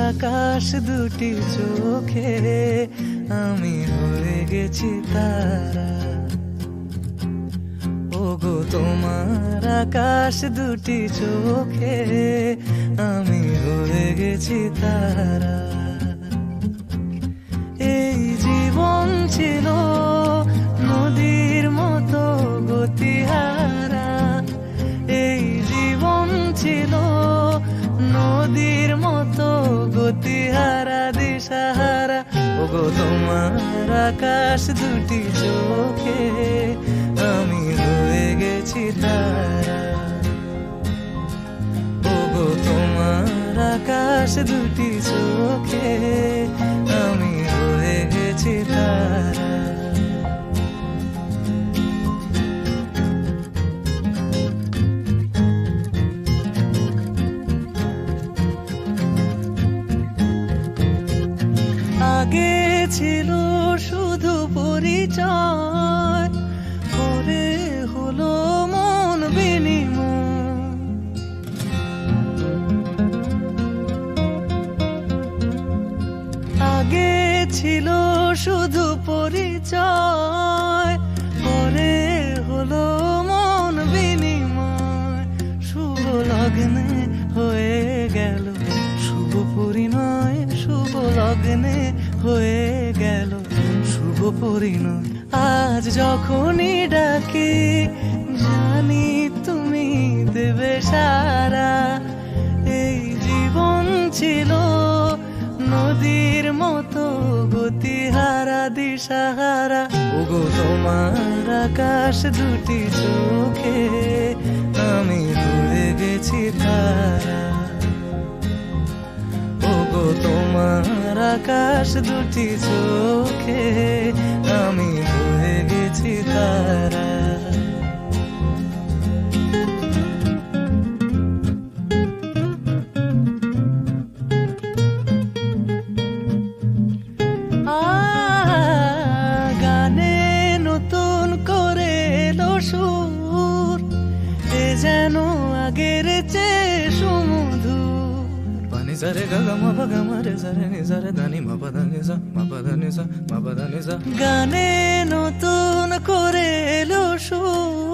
আকাশ দুটি চোখে আমি হয়ে গেছি তারা। ওগো তোমার আকাশ দুটি চোখে আমি হয়ে গেছি তারা। এই জীবন ছিল নদীর মতো গতিহারা, এই জীবন ছিল নদীর মতো গতিহারা দিশাহারা। ওগো তোমার আকাশ দুটি চোখে আমি হয়ে গেছি তারা। ওগো তোমার আকাশ দুটি চোখে আমি হয়ে গেছি তারা। আগে ছিল শুধু পরিচয়, পরে হলো মন বিনিময়। আগে ছিল শুধু পরিচয়, পরে হলো মন বিনিময়। শুভ লগ্নে হয়ে গেল শুভ পরিণয়, শুভ লগ্নে হয়ে গেল শুভ পরিণয়। আজ যখনই ডাকি জানি তুমি দেবে সারা। এই জীবন ছিল নদীর মতো গতিহারা দিশাহারা। ওগো তোমার আকাশ দুটি চোখে আমি হয়ে গেছি তারা। ওগো তোমার আকাশ দুটি চোখে আমি হয়ে গেছি তারা। গানে নতুন করে এলো সুর, এ যেন আগের চেয়ে সুমধুর। পানি সারে গা মা পা গা মা রে সারে নি সারে ধানি মা পা ধা নি সা মা পা ধা নি সা মা পা ধা নি সা। গানে নতুন করে এলো সুর,